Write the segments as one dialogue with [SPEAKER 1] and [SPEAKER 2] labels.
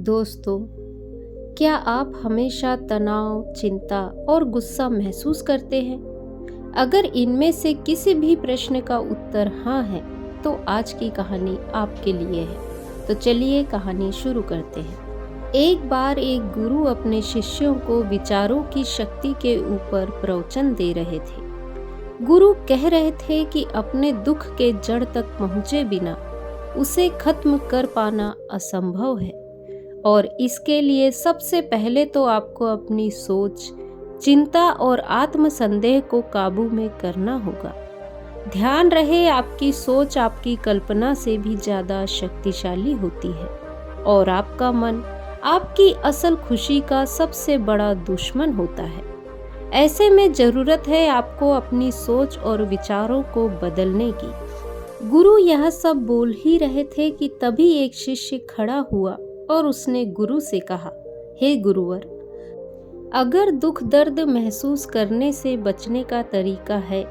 [SPEAKER 1] दोस्तों, क्या आप हमेशा तनाव, चिंता और गुस्सा महसूस करते हैं? अगर इनमें से किसी भी प्रश्न का उत्तर हाँ है, तो आज की कहानी आपके लिए है। तो चलिए कहानी शुरू करते हैं। एक बार एक गुरु अपने शिष्यों को विचारों की शक्ति के ऊपर प्रवचन दे रहे थे। गुरु कह रहे थे कि अपने दुख के जड़ तक पहुँचे बिना उसे खत्म कर पाना असंभव है और इसके लिए सबसे पहले तो आपको अपनी सोच, चिंता और आत्मसंदेह को काबू में करना होगा। ध्यान रहे, आपकी सोच आपकी कल्पना से भी ज़्यादा शक्तिशाली होती है और आपका मन आपकी असल खुशी का सबसे बड़ा दुश्मन होता है। ऐसे में ज़रूरत है आपको अपनी सोच और विचारों को बदलने की। गुरु यह सब बोल ही रहे थे कि तभी एक शिष्य खड़ा हुआ और उसने गुरु से कहा, हे गुरुवर, अगर दुख दर्द महसूस करने से बचने का तरीका है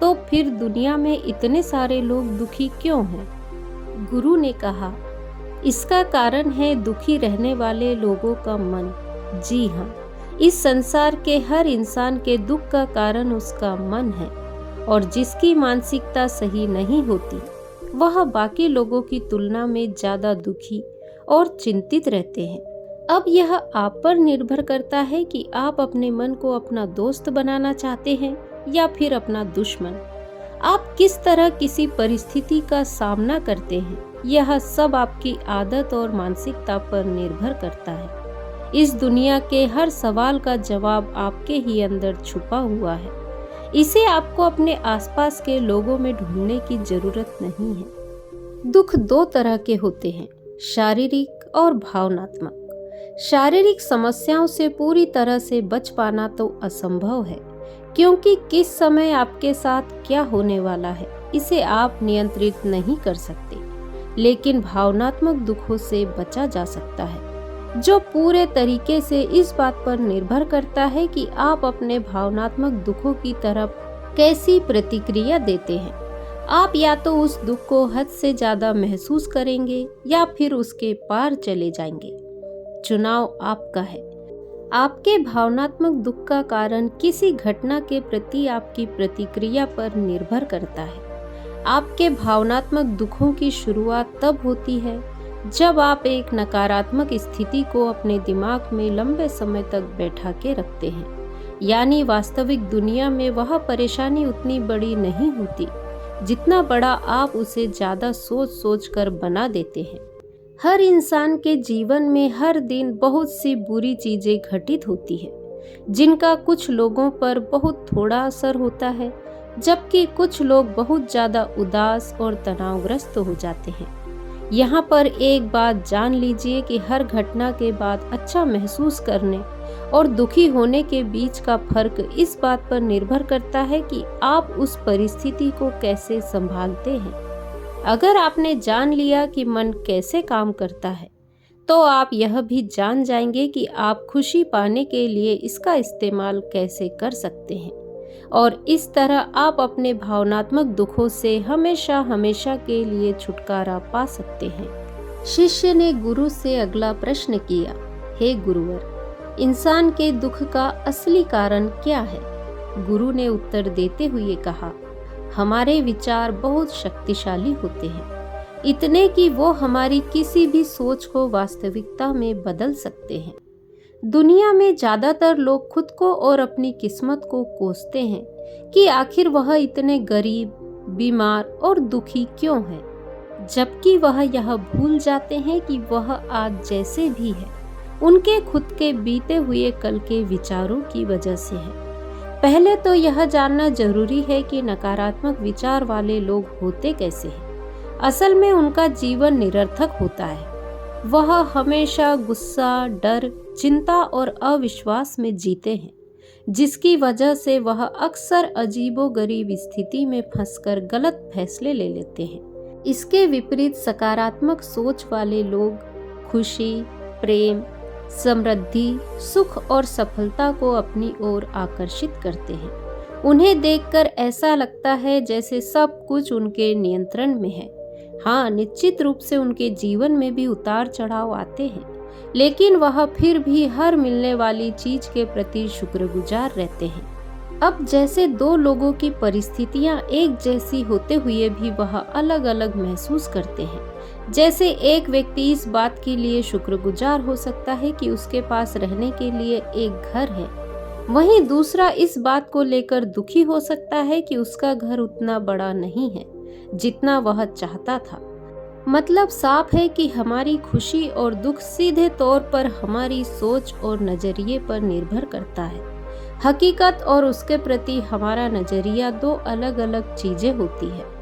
[SPEAKER 1] तो फिर दुनिया में इतने सारे लोग दुखी क्यों हैं? गुरु ने कहा, इसका कारण है दुखी रहने वाले लोगों का मन। जी हाँ, इस संसार के हर इंसान के दुख का कारण उसका मन है और जिसकी मानसिकता सही नहीं होती वह बाकी लोगों की तुलना में ज़्यादा दुखी और चिंतित रहते हैं। अब यह आप पर निर्भर करता है कि आप अपने मन को अपना दोस्त बनाना चाहते हैं या फिर अपना दुश्मन। आप किस तरह किसी परिस्थिति का सामना करते हैं, यह सब आपकी आदत और मानसिकता पर निर्भर करता है। इस दुनिया के हर सवाल का जवाब आपके ही अंदर छुपा हुआ है। इसे आपको अपने आसपास के लोगों में ढूंढने की जरूरत नहीं है। दुख दो तरह के होते हैं, शारीरिक और भावनात्मक। शारीरिक समस्याओं से पूरी तरह से बच पाना तो असंभव है, क्योंकि किस समय आपके साथ क्या होने वाला है इसे आप नियंत्रित नहीं कर सकते। लेकिन भावनात्मक दुखों से बचा जा सकता है, जो पूरे तरीके से इस बात पर निर्भर करता है कि आप अपने भावनात्मक दुखों की तरफ कैसी प्रतिक्रिया देते हैं। आप या तो उस दुख को हद से ज़्यादा महसूस करेंगे या फिर उसके पार चले जाएंगे। चुनाव आपका है। आपके भावनात्मक दुख का कारण किसी घटना के प्रति आपकी प्रतिक्रिया पर निर्भर करता है। आपके भावनात्मक दुखों की शुरुआत तब होती है जब आप एक नकारात्मक स्थिति को अपने दिमाग में लंबे समय तक बैठा के रखते हैं। यानी वास्तविक दुनिया में वह परेशानी उतनी बड़ी नहीं होती जितना बड़ा आप उसे ज़्यादा सोच सोच कर बना देते हैं। हर इंसान के जीवन में हर दिन बहुत सी बुरी चीज़ें घटित होती है, जिनका कुछ लोगों पर बहुत थोड़ा असर होता है, जबकि कुछ लोग बहुत ज़्यादा उदास और तनावग्रस्त हो जाते हैं। यहाँ पर एक बात जान लीजिए कि हर घटना के बाद अच्छा महसूस करने और दुखी होने के बीच का फर्क इस बात पर निर्भर करता है कि आप उस परिस्थिति को कैसे संभालते हैं। अगर आपने जान लिया कि मन कैसे काम करता है, तो आप यह भी जान जाएंगे कि आप खुशी पाने के लिए इसका इस्तेमाल कैसे कर सकते हैं और इस तरह आप अपने भावनात्मक दुखों से हमेशा हमेशा के लिए छुटकारा पा सकते हैं। शिष्य ने गुरु से अगला प्रश्न किया, हे गुरुवर, इंसान के दुख का असली कारण क्या है? गुरु ने उत्तर देते हुए कहा, हमारे विचार बहुत शक्तिशाली होते हैं, इतने कि वो हमारी किसी भी सोच को वास्तविकता में बदल सकते हैं। दुनिया में ज़्यादातर लोग खुद को और अपनी किस्मत को कोसते हैं कि आखिर वह इतने गरीब, बीमार और दुखी क्यों हैं, जबकि वह यह भूल जाते हैं कि वह आज जैसे भी है उनके खुद के बीते हुए कल के विचारों की वजह से है। पहले तो यह जानना जरूरी है कि नकारात्मक विचार वाले लोग होते कैसे हैं। असल में उनका जीवन निरर्थक होता है। वह हमेशा गुस्सा, डर, चिंता और अविश्वास में जीते हैं, जिसकी वजह से वह अक्सर अजीबोगरीब स्थिति में फंसकर गलत फैसले ले लेते हैं। इसके विपरीत सकारात्मक सोच वाले लोग खुशी, प्रेम, समृद्धि, सुख और सफलता को अपनी ओर आकर्षित करते हैं। उन्हें देखकर ऐसा लगता है जैसे सब कुछ उनके नियंत्रण में है। हाँ, निश्चित रूप से उनके जीवन में भी उतार चढ़ाव आते हैं, लेकिन वह फिर भी हर मिलने वाली चीज के प्रति शुक्रगुजार रहते हैं। अब जैसे दो लोगों की परिस्थितियां एक जैसी होते हुए भी वह अलग अलग महसूस करते हैं। जैसे एक व्यक्ति इस बात के लिए शुक्रगुजार हो सकता है कि उसके पास रहने के लिए एक घर है, वहीं दूसरा इस बात को लेकर दुखी हो सकता है कि उसका घर उतना बड़ा नहीं है जितना वह चाहता था। मतलब साफ है कि हमारी खुशी और दुख सीधे तौर पर हमारी सोच और नजरिए पर निर्भर करता है। हकीकत और उसके प्रति हमारा नजरिया दो अलग अलग चीजें होती है।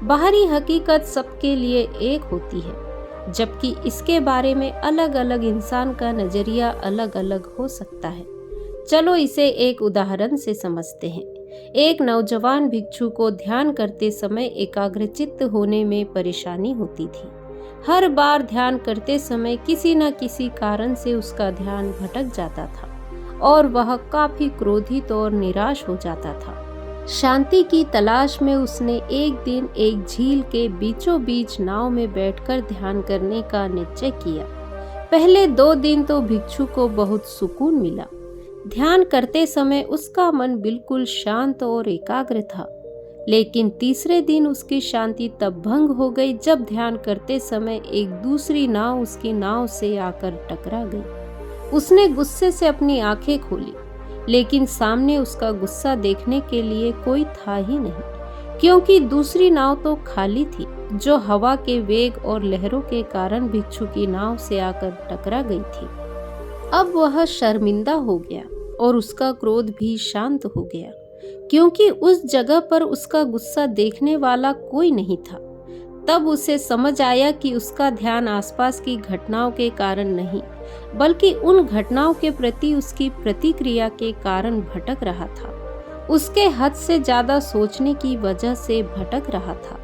[SPEAKER 1] बाहरी हकीकत सबके लिए एक होती है, जबकि इसके बारे में अलग अलग इंसान का नजरिया अलग अलग हो सकता है। चलो इसे एक उदाहरण से समझते हैं। एक नौजवान भिक्षु को ध्यान करते समय एकाग्रचित्त होने में परेशानी होती थी। हर बार ध्यान करते समय किसी न किसी कारण से उसका ध्यान भटक जाता था और वह काफी क्रोधित और निराश हो जाता था। शांति की तलाश में उसने एक दिन एक झील के बीचों बीच नाव में बैठकर ध्यान करने का निश्चय किया। पहले 2 दिन तो भिक्षु को बहुत सुकून मिला। ध्यान करते समय उसका मन बिल्कुल शांत और एकाग्र था। लेकिन तीसरे दिन उसकी शांति तब भंग हो गई जब ध्यान करते समय एक दूसरी नाव उसकी नाव से आकर टकरा गई। उसने गुस्से से अपनी आंखें खोली, लेकिन सामने उसका गुस्सा देखने के लिए कोई था ही नहीं, क्योंकि दूसरी नाव तो खाली थी, जो हवा के वेग और लहरों के कारण भिक्षु की नाव से आकर टकरा गई थी। अब वह शर्मिंदा हो गया और उसका क्रोध भी शांत हो गया, क्योंकि उस जगह पर उसका गुस्सा देखने वाला कोई नहीं था। तब उसे समझ आया कि उसका ध्यान आसपास की घटनाओं के कारण नहीं, बल्कि उन घटनाओं के प्रति उसकी प्रतिक्रिया के कारण भटक रहा था। उसके हद से ज्यादा सोचने की वजह से भटक रहा था।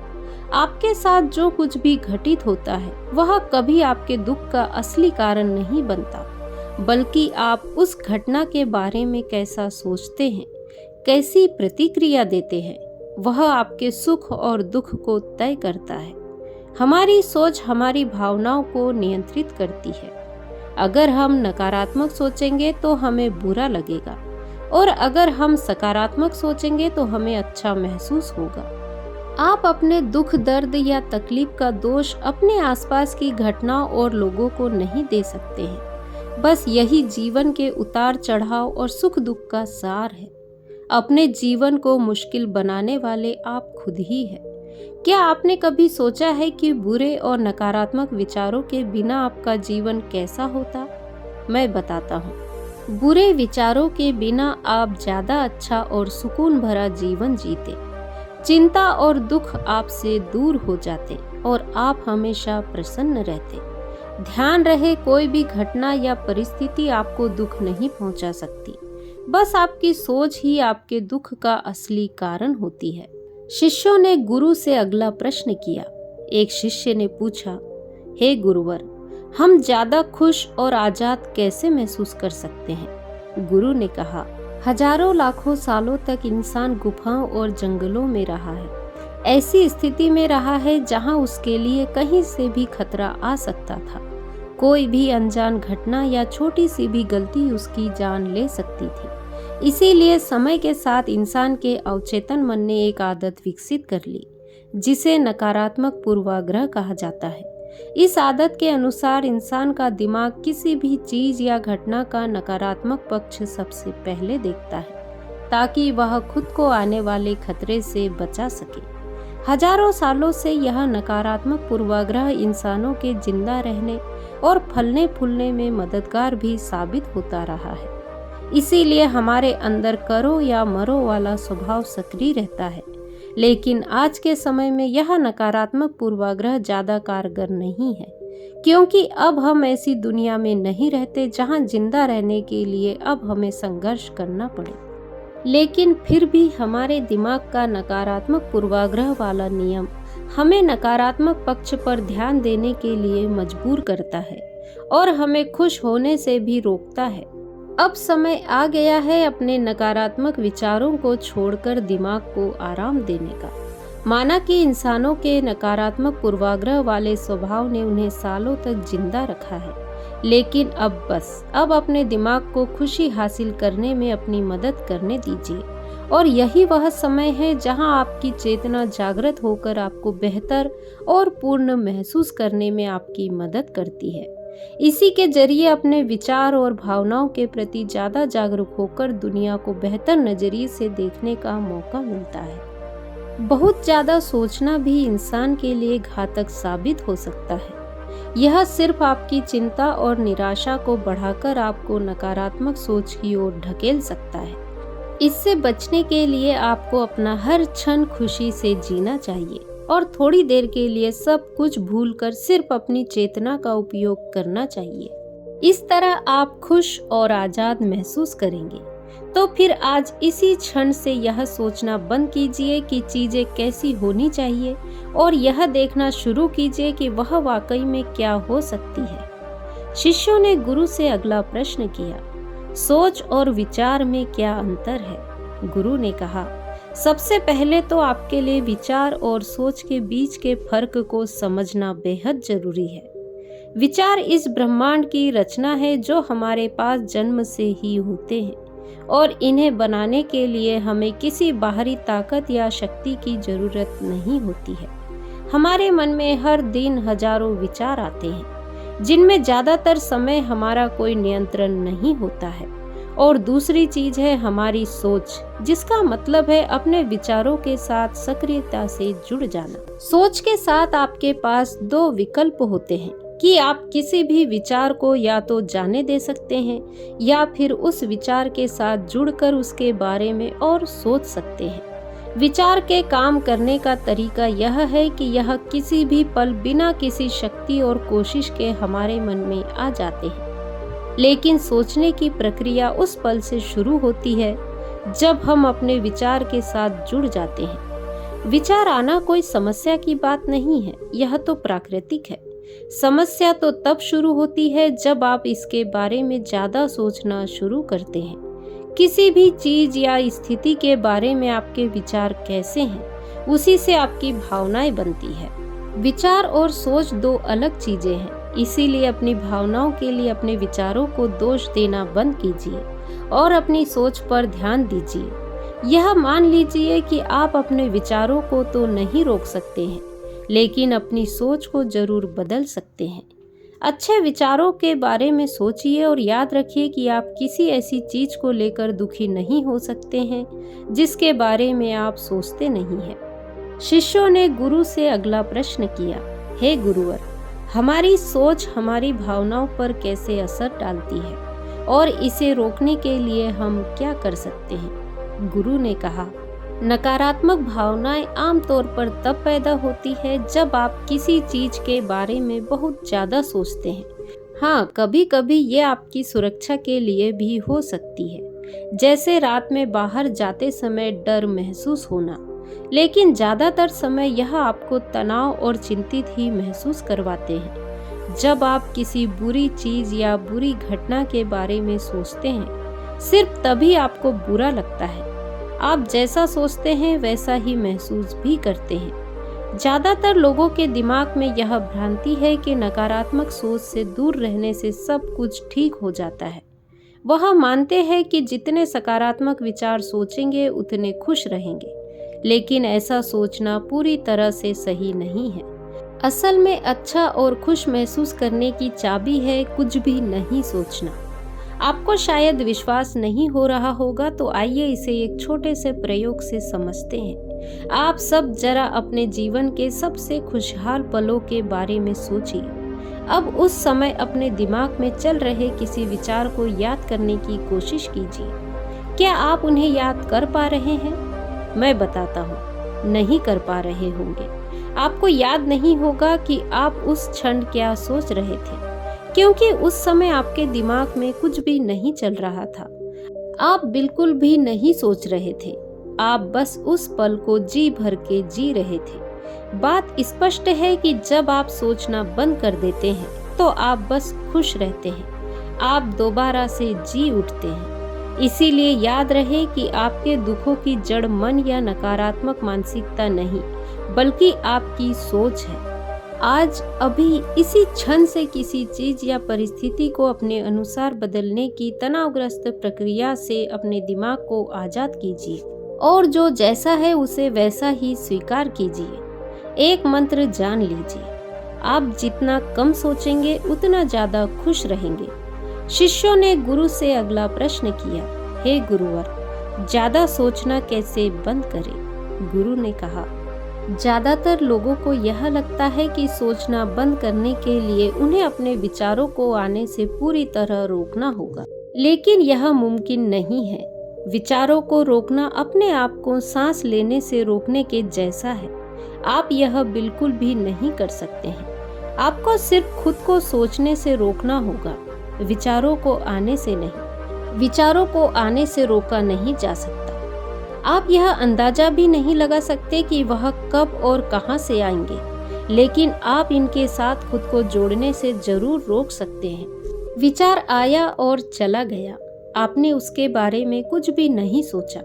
[SPEAKER 1] आपके साथ जो कुछ भी घटित होता है वह कभी आपके दुख का असली कारण नहीं बनता, बल्कि आप उस घटना के बारे में कैसा सोचते हैं, कैसी प्रतिक्रिया देते हैं, वह आपके सुख और दुख को तय करता है। हमारी सोच हमारी भावनाओं को नियंत्रित करती है। अगर हम नकारात्मक सोचेंगे तो हमें बुरा लगेगा, और अगर हम सकारात्मक सोचेंगे तो हमें अच्छा महसूस होगा। आप अपने दुख, दर्द या तकलीफ का दोष अपने आसपास की घटनाओं और लोगों को नहीं दे सकते हैं। बस यही जीवन के उतार चढ़ाव और सुख दुख का सार है। अपने जीवन को मुश्किल बनाने वाले आप खुद ही हैं। क्या आपने कभी सोचा है कि बुरे और नकारात्मक विचारों के बिना आपका जीवन कैसा होता? मैं बताता हूँ। बुरे विचारों के बिना आप ज्यादा अच्छा और सुकून भरा जीवन जीते। चिंता और दुख आपसे दूर हो जाते और आप हमेशा प्रसन्न रहते। ध्यान रहे, कोई भी घटना या परिस्थिति आपको दुख नहीं पहुंचा सकती। बस आपकी सोच ही आपके दुख का असली कारण होती है। शिष्यों ने गुरु से अगला प्रश्न किया। एक शिष्य ने पूछा, हे गुरुवर, हम ज्यादा खुश और आजाद कैसे महसूस कर सकते हैं? गुरु ने कहा, हजारों लाखों सालों तक इंसान गुफाओं और जंगलों में रहा है। ऐसी स्थिति में रहा है जहां उसके लिए कहीं से भी खतरा आ सकता था। कोई भी अनजान घटना या छोटी सी भी गलती उसकी जान ले सकती थी। इसीलिए समय के साथ इंसान के अवचेतन मन ने एक आदत विकसित कर ली, जिसे नकारात्मक पूर्वाग्रह कहा जाता है। इस आदत के अनुसार इंसान का दिमाग किसी भी चीज या घटना का नकारात्मक पक्ष सबसे पहले देखता है, ताकि वह खुद को आने वाले खतरे से बचा सके। हजारों सालों से यह नकारात्मक पूर्वाग्रह इंसानों के जिंदा रहने और फलने फूलने में मददगार भी साबित होता रहा है। इसीलिए हमारे अंदर करो या मरो वाला स्वभाव सक्रिय रहता है। लेकिन आज के समय में यह नकारात्मक पूर्वाग्रह ज्यादा कारगर नहीं है, क्योंकि अब हम ऐसी दुनिया में नहीं रहते जहां जिंदा रहने के लिए अब हमें संघर्ष करना पड़े। लेकिन फिर भी हमारे दिमाग का नकारात्मक पूर्वाग्रह वाला नियम हमें नकारात्मक पक्ष पर ध्यान देने के लिए मजबूर करता है और हमें खुश होने से भी रोकता है। अब समय आ गया है अपने नकारात्मक विचारों को छोड़कर दिमाग को आराम देने का। माना कि इंसानों के नकारात्मक पूर्वाग्रह वाले स्वभाव ने उन्हें सालों तक जिंदा रखा है, लेकिन अब अपने दिमाग को खुशी हासिल करने में अपनी मदद करने दीजिए। और यही वह समय है जहां आपकी चेतना जागृत होकर आपको बेहतर और पूर्ण महसूस करने में आपकी मदद करती है। इसी के जरिए अपने विचार और भावनाओं के प्रति ज़्यादा जागरूक होकर दुनिया को बेहतर नज़रिए से देखने का मौका मिलता है। बहुत ज़्यादा सोचना भी इंसान के लिए घातक साबित हो सकता है। यह सिर्फ आपकी चिंता और निराशा को बढ़ाकर आपको नकारात्मक सोच की ओर ढकेल सकता है। इससे बचने के लिए आपको अपना हर क्षण खुशी से जीना चाहिए और थोड़ी देर के लिए सब कुछ भूलकर सिर्फ अपनी चेतना का उपयोग करना चाहिए। इस तरह आप खुश और आज़ाद महसूस करेंगे। तो फिर आज इसी क्षण से यह सोचना बंद कीजिए कि चीजें कैसी होनी चाहिए और यह देखना शुरू कीजिए कि वह वाकई में क्या हो सकती है। शिष्यों ने गुरु से अगला प्रश्न किया, सोच और विचार में क्या अंतर है? गुरु ने कहा, सबसे पहले तो आपके लिए विचार और सोच के बीच के फर्क को समझना बेहद जरूरी है। विचार इस ब्रह्मांड की रचना है जो हमारे पास जन्म से ही होते हैं और इन्हें बनाने के लिए हमें किसी बाहरी ताकत या शक्ति की जरूरत नहीं होती है। हमारे मन में हर दिन हजारों विचार आते हैं जिनमें ज्यादातर समय हमारा कोई नियंत्रण नहीं होता है। और दूसरी चीज है हमारी सोच, जिसका मतलब है अपने विचारों के साथ सक्रियता से जुड़ जाना। सोच के साथ आपके पास दो विकल्प होते हैं कि आप किसी भी विचार को या तो जाने दे सकते हैं या फिर उस विचार के साथ जुड़कर उसके बारे में और सोच सकते हैं। विचार के काम करने का तरीका यह है कि यह किसी भी पल बिना किसी शक्ति और कोशिश के हमारे मन में आ जाते हैं, लेकिन सोचने की प्रक्रिया उस पल से शुरू होती है जब हम अपने विचार के साथ जुड़ जाते हैं। विचार आना कोई समस्या की बात नहीं है, यह तो प्राकृतिक है। समस्या तो तब शुरू होती है जब आप इसके बारे में ज्यादा सोचना शुरू करते हैं। किसी भी चीज या स्थिति के बारे में आपके विचार कैसे हैं, उसी से आपकी भावनाएं बनती है। विचार और सोच दो अलग चीजें हैं, इसीलिए अपनी भावनाओं के लिए अपने विचारों को दोष देना बंद कीजिए और अपनी सोच पर ध्यान दीजिए। यह मान लीजिए कि आप अपने विचारों को तो नहीं रोक सकते हैं, लेकिन अपनी सोच को जरूर बदल सकते हैं। अच्छे विचारों के बारे में सोचिए और याद रखिए कि आप किसी ऐसी चीज को लेकर दुखी नहीं हो सकते हैं जिसके बारे में आप सोचते नहीं हैं। शिष्यों ने गुरु से अगला प्रश्न किया, हे गुरुवर, हमारी सोच हमारी भावनाओं पर कैसे असर डालती है और इसे रोकने के लिए हम क्या कर सकते हैं? गुरु ने कहा, नकारात्मक भावनाएं आमतौर पर तब पैदा होती है जब आप किसी चीज के बारे में बहुत ज्यादा सोचते हैं। हाँ, कभी कभी ये आपकी सुरक्षा के लिए भी हो सकती है, जैसे रात में बाहर जाते समय डर महसूस होना, लेकिन ज्यादातर समय यह आपको तनाव और चिंतित ही महसूस करवाते हैं। जब आप किसी बुरी चीज या बुरी घटना के बारे में सोचते हैं, सिर्फ तभी आपको बुरा लगता है। आप जैसा सोचते हैं वैसा ही महसूस भी करते हैं। ज्यादातर लोगों के दिमाग में यह भ्रांति है कि नकारात्मक सोच से दूर रहने से सब कुछ ठीक हो जाता है। वह मानते हैं कि जितने सकारात्मक विचार सोचेंगे उतने खुश रहेंगे, लेकिन ऐसा सोचना पूरी तरह से सही नहीं है। असल में अच्छा और खुश महसूस करने की चाबी है कुछ भी नहीं सोचना। आपको शायद विश्वास नहीं हो रहा होगा, तो आइए इसे एक छोटे से प्रयोग से समझते हैं। आप सब जरा अपने जीवन के सबसे खुशहाल पलों के बारे में सोचिए। अब उस समय अपने दिमाग में चल रहे किसी विचार को याद करने की कोशिश कीजिए। क्या आप उन्हें याद कर पा रहे हैं? मैं बताता हूँ, नहीं कर पा रहे होंगे। आपको याद नहीं होगा कि आप उस क्षण क्या सोच रहे थे, क्योंकि उस समय आपके दिमाग में कुछ भी नहीं चल रहा था। आप बिल्कुल भी नहीं सोच रहे थे, आप बस उस पल को जी भर के जी रहे थे। बात स्पष्ट है कि जब आप सोचना बंद कर देते हैं तो आप बस खुश रहते हैं, आप दोबारा से जी उठते हैं। इसीलिए याद रहे कि आपके दुखों की जड़ मन या नकारात्मक मानसिकता नहीं, बल्कि आपकी सोच है। आज अभी इसी क्षण से किसी चीज या परिस्थिति को अपने अनुसार बदलने की तनावग्रस्त प्रक्रिया से अपने दिमाग को आजाद कीजिए और जो जैसा है उसे वैसा ही स्वीकार कीजिए। एक मंत्र जान लीजिए, आप जितना कम सोचेंगे उतना ज्यादा खुश रहेंगे। शिष्यों ने गुरु से अगला प्रश्न किया, हे गुरुवर, ज्यादा सोचना कैसे बंद करें? गुरु ने कहा, ज्यादातर लोगों को यह लगता है कि सोचना बंद करने के लिए उन्हें अपने विचारों को आने से पूरी तरह रोकना होगा, लेकिन यह मुमकिन नहीं है। विचारों को रोकना अपने आप को सांस लेने से रोकने के जैसा है। आप यह बिल्कुल भी नहीं कर सकते हैं। आपको सिर्फ खुद को सोचने से रोकना होगा, विचारों को आने से नहीं। विचारों को आने से रोका नहीं जा सकता। आप यह अंदाजा भी नहीं लगा सकते कि वह कब और कहां से आएंगे, लेकिन आप इनके साथ खुद को जोड़ने से जरूर रोक सकते हैं। विचार आया और चला गया, आपने उसके बारे में कुछ भी नहीं सोचा।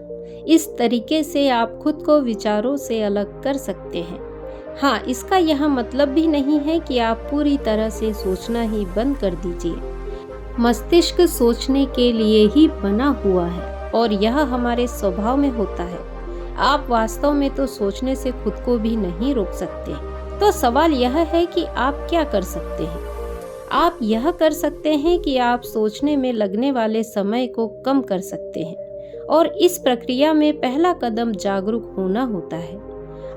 [SPEAKER 1] इस तरीके से आप खुद को विचारों से अलग कर सकते हैं। हाँ, इसका यह मतलब भी नहीं है कि आप पूरी तरह से सोचना ही बंद कर दीजिए। मस्तिष्क सोचने के लिए ही बना हुआ है और यह हमारे स्वभाव में होता है। आप वास्तव में तो सोचने से खुद को भी नहीं रोक सकते। तो सवाल यह है कि आप क्या कर सकते हैं? आप यह कर सकते हैं कि आप सोचने में लगने वाले समय को कम कर सकते हैं और इस प्रक्रिया में पहला कदम जागरूक होना होता है।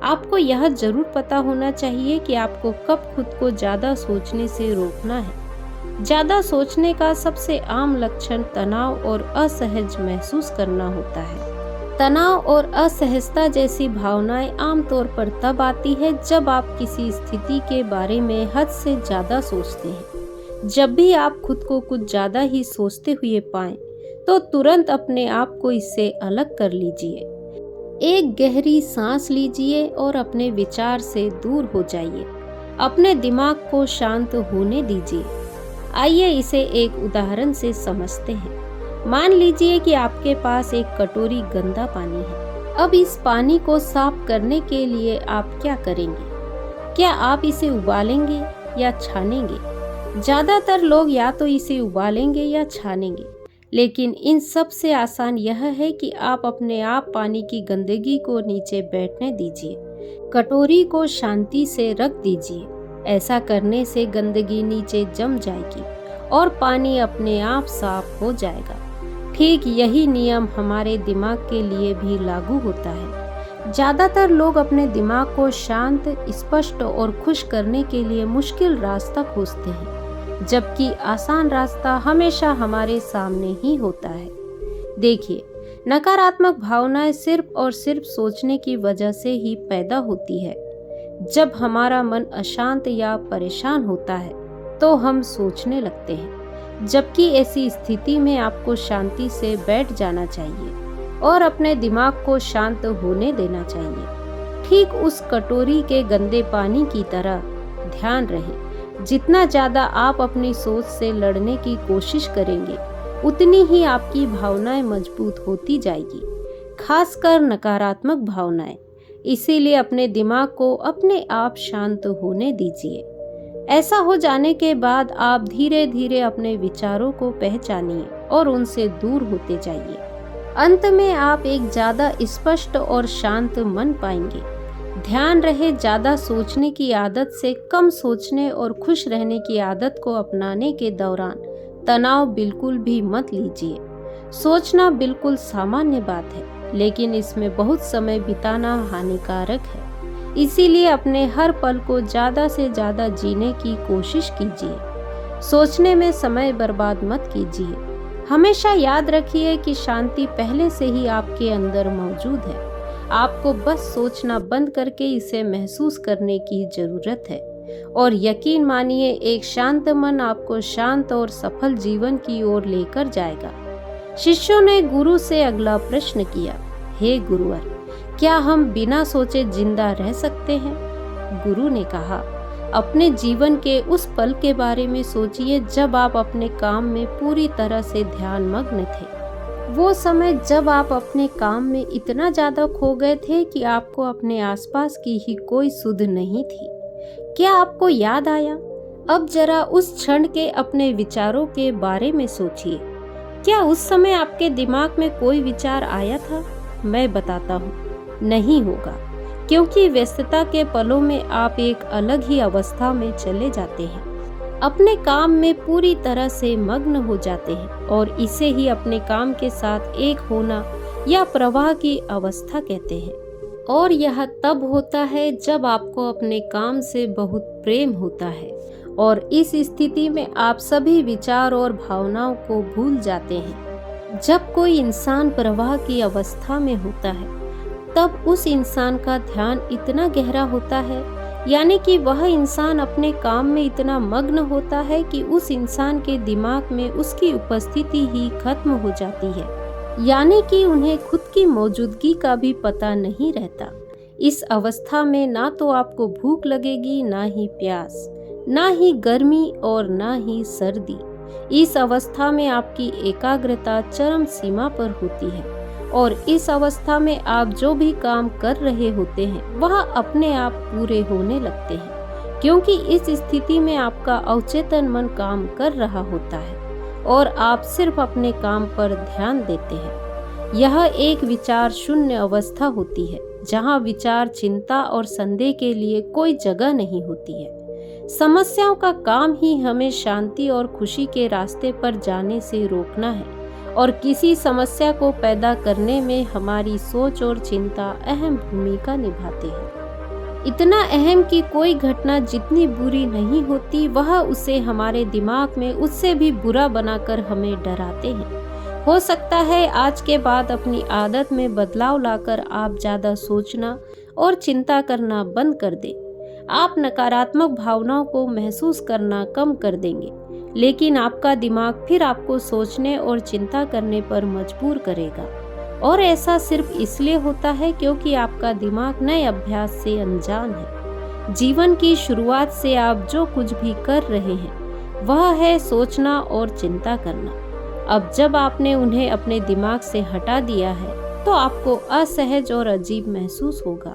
[SPEAKER 1] आपको यह जरूर पता होना चाहिए कि आपको कब खुद को ज्यादा सोचने से रोकना है। ज्यादा सोचने का सबसे आम लक्षण तनाव और असहज महसूस करना होता है। तनाव और असहजता जैसी भावनाएं आमतौर पर तब आती है जब आप किसी स्थिति के बारे में हद से ज्यादा सोचते हैं। जब भी आप खुद को कुछ ज्यादा ही सोचते हुए पाएं, तो तुरंत अपने आप को इससे अलग कर लीजिए। एक गहरी सांस लीजिए और अपने विचार से दूर हो जाइए। अपने दिमाग को शांत होने दीजिए। आइए इसे एक उदाहरण से समझते हैं। मान लीजिए कि आपके पास एक कटोरी गंदा पानी है। अब इस पानी को साफ करने के लिए आप क्या करेंगे? क्या आप इसे उबालेंगे या छानेंगे? ज्यादातर लोग या तो इसे उबालेंगे या छानेंगे, लेकिन इन सब से आसान यह है कि आप अपने आप पानी की गंदगी को नीचे बैठने दीजिए। कटोरी को शांति से रख दीजिए। ऐसा करने से गंदगी नीचे जम जाएगी और पानी अपने आप साफ हो जाएगा। ठीक यही नियम हमारे दिमाग के लिए भी लागू होता है। ज्यादातर लोग अपने दिमाग को शांत, स्पष्ट और खुश करने के लिए मुश्किल रास्ता खोजते हैं, जबकि आसान रास्ता हमेशा हमारे सामने ही होता है। देखिए, नकारात्मक भावनाएं सिर्फ और सिर्फ सोचने की वजह से ही पैदा होती है। जब हमारा मन अशांत या परेशान होता है तो हम सोचने लगते हैं, जबकि ऐसी स्थिति में आपको शांति से बैठ जाना चाहिए और अपने दिमाग को शांत होने देना चाहिए। ठीक उस कटोरी के गंदे पानी की तरह ध्यान रहे, जितना ज्यादा आप अपनी सोच से लड़ने की कोशिश करेंगे, उतनी ही आपकी भावनाएं मजबूत होती जाएगी, खासकर नकारात्मक भावनाएं। इसीलिए अपने दिमाग को अपने आप शांत होने दीजिए। ऐसा हो जाने के बाद आप धीरे धीरे अपने विचारों को पहचानिए और उनसे दूर होते जाइए। अंत में आप एक ज्यादा स्पष्ट और शांत मन पाएंगे। ध्यान रहे, ज्यादा सोचने की आदत से कम सोचने और खुश रहने की आदत को अपनाने के दौरान तनाव बिल्कुल भी मत लीजिए। सोचना बिल्कुल सामान्य बात है, लेकिन इसमें बहुत समय बिताना हानिकारक है। इसीलिए अपने हर पल को ज्यादा से ज्यादा जीने की कोशिश कीजिए। सोचने में समय बर्बाद मत कीजिए। हमेशा याद रखिए कि शांति पहले से ही आपके अंदर मौजूद है। आपको बस सोचना बंद करके इसे महसूस करने की जरूरत है। और यकीन मानिए, एक शांत मन आपको शांत और सफल जीवन की ओर लेकर जाएगा। शिष्यों ने गुरु से अगला प्रश्न किया, हे गुरुवर, क्या हम बिना सोचे जिंदा रह सकते हैं? गुरु ने कहा, अपने जीवन के उस पल के बारे में सोचिए जब आप अपने काम में पूरी तरह से ध्यानमग्न थे। वो समय जब आप अपने काम में इतना ज्यादा खो गए थे कि आपको अपने आसपास की ही कोई सुध नहीं थी। क्या आपको याद आया? अब जरा उस क्षण के अपने विचारों के बारे में सोचिए। क्या उस समय आपके दिमाग में कोई विचार आया था? मैं बताता हूँ, नहीं होगा, क्योंकि व्यस्तता के पलों में आप एक अलग ही अवस्था में चले जाते हैं। अपने काम में पूरी तरह से मग्न हो जाते हैं और इसे ही अपने काम के साथ एक होना या प्रवाह की अवस्था कहते हैं। और यह तब होता है जब आपको अपने काम से बहुत प्रेम होता है और इस स्थिति में आप सभी विचार और भावनाओं को भूल जाते हैं। जब कोई इंसान प्रवाह की अवस्था में होता है तब उस इंसान का ध्यान इतना गहरा होता है, यानी कि वह इंसान अपने काम में इतना मग्न होता है कि उस इंसान के दिमाग में उसकी उपस्थिति ही खत्म हो जाती है, यानी कि उन्हें खुद की मौजूदगी का भी पता नहीं रहता। इस अवस्था में ना तो आपको भूख लगेगी, ना ही प्यास, ना ही गर्मी और ना ही सर्दी। इस अवस्था में आपकी एकाग्रता चरम सीमा पर होती है और इस अवस्था में आप जो भी काम कर रहे होते हैं वह अपने आप पूरे होने लगते हैं, क्योंकि इस स्थिति में आपका अवचेतन मन काम कर रहा होता है और आप सिर्फ अपने काम पर ध्यान देते हैं। यह एक विचार शून्य अवस्था होती है जहां विचार, चिंता और संदेह के लिए कोई जगह नहीं होती है। समस्याओं का काम ही हमें शांति और खुशी के रास्ते पर जाने से रोकना है और किसी समस्या को पैदा करने में हमारी सोच और चिंता अहम भूमिका निभाते हैं। इतना अहम कि कोई घटना जितनी बुरी नहीं होती वह उसे हमारे दिमाग में उससे भी बुरा बनाकर हमें डराते हैं। हो सकता है आज के बाद अपनी आदत में बदलाव लाकर आप ज़्यादा सोचना और चिंता करना बंद कर दें। आप नकारात्मक भावनाओं को महसूस करना कम कर देंगे, लेकिन आपका दिमाग फिर आपको सोचने और चिंता करने पर मजबूर करेगा। और ऐसा सिर्फ इसलिए होता है क्योंकि आपका दिमाग नए अभ्यास से अनजान है। जीवन की शुरुआत से आप जो कुछ भी कर रहे हैं वह है सोचना और चिंता करना। अब जब आपने उन्हें अपने दिमाग से हटा दिया है तो आपको असहज और अजीब महसूस होगा,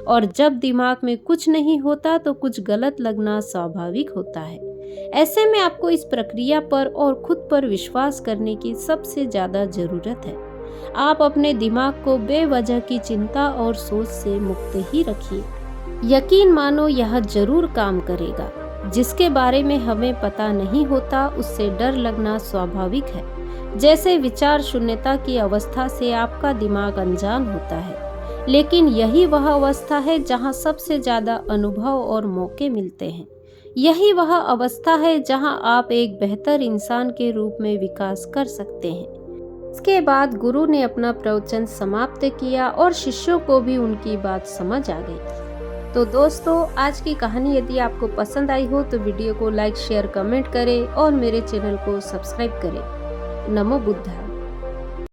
[SPEAKER 1] और जब दिमाग में कुछ नहीं होता तो कुछ गलत लगना स्वाभाविक होता है। ऐसे में आपको इस प्रक्रिया पर और खुद पर विश्वास करने की सबसे ज्यादा जरूरत है। आप अपने दिमाग को बेवजह की चिंता और सोच से मुक्त ही रखिए। यकीन मानो यह जरूर काम करेगा। जिसके बारे में हमें पता नहीं होता उससे डर लगना स्वाभाविक है। जैसे विचार शून्यता की अवस्था से आपका दिमाग अनजान होता है, लेकिन यही वह अवस्था है जहां सबसे ज्यादा अनुभव और मौके मिलते हैं। यही वह अवस्था है जहां आप एक बेहतर इंसान के रूप में विकास कर सकते हैं। इसके बाद गुरु ने अपना प्रवचन समाप्त किया और शिष्यों को भी उनकी बात समझ आ गई। तो दोस्तों, आज की कहानी यदि आपको पसंद आई हो तो वीडियो को लाइक, शेयर, कमेंट करें और मेरे चैनल को सब्सक्राइब करें। नमो बुद्धाय।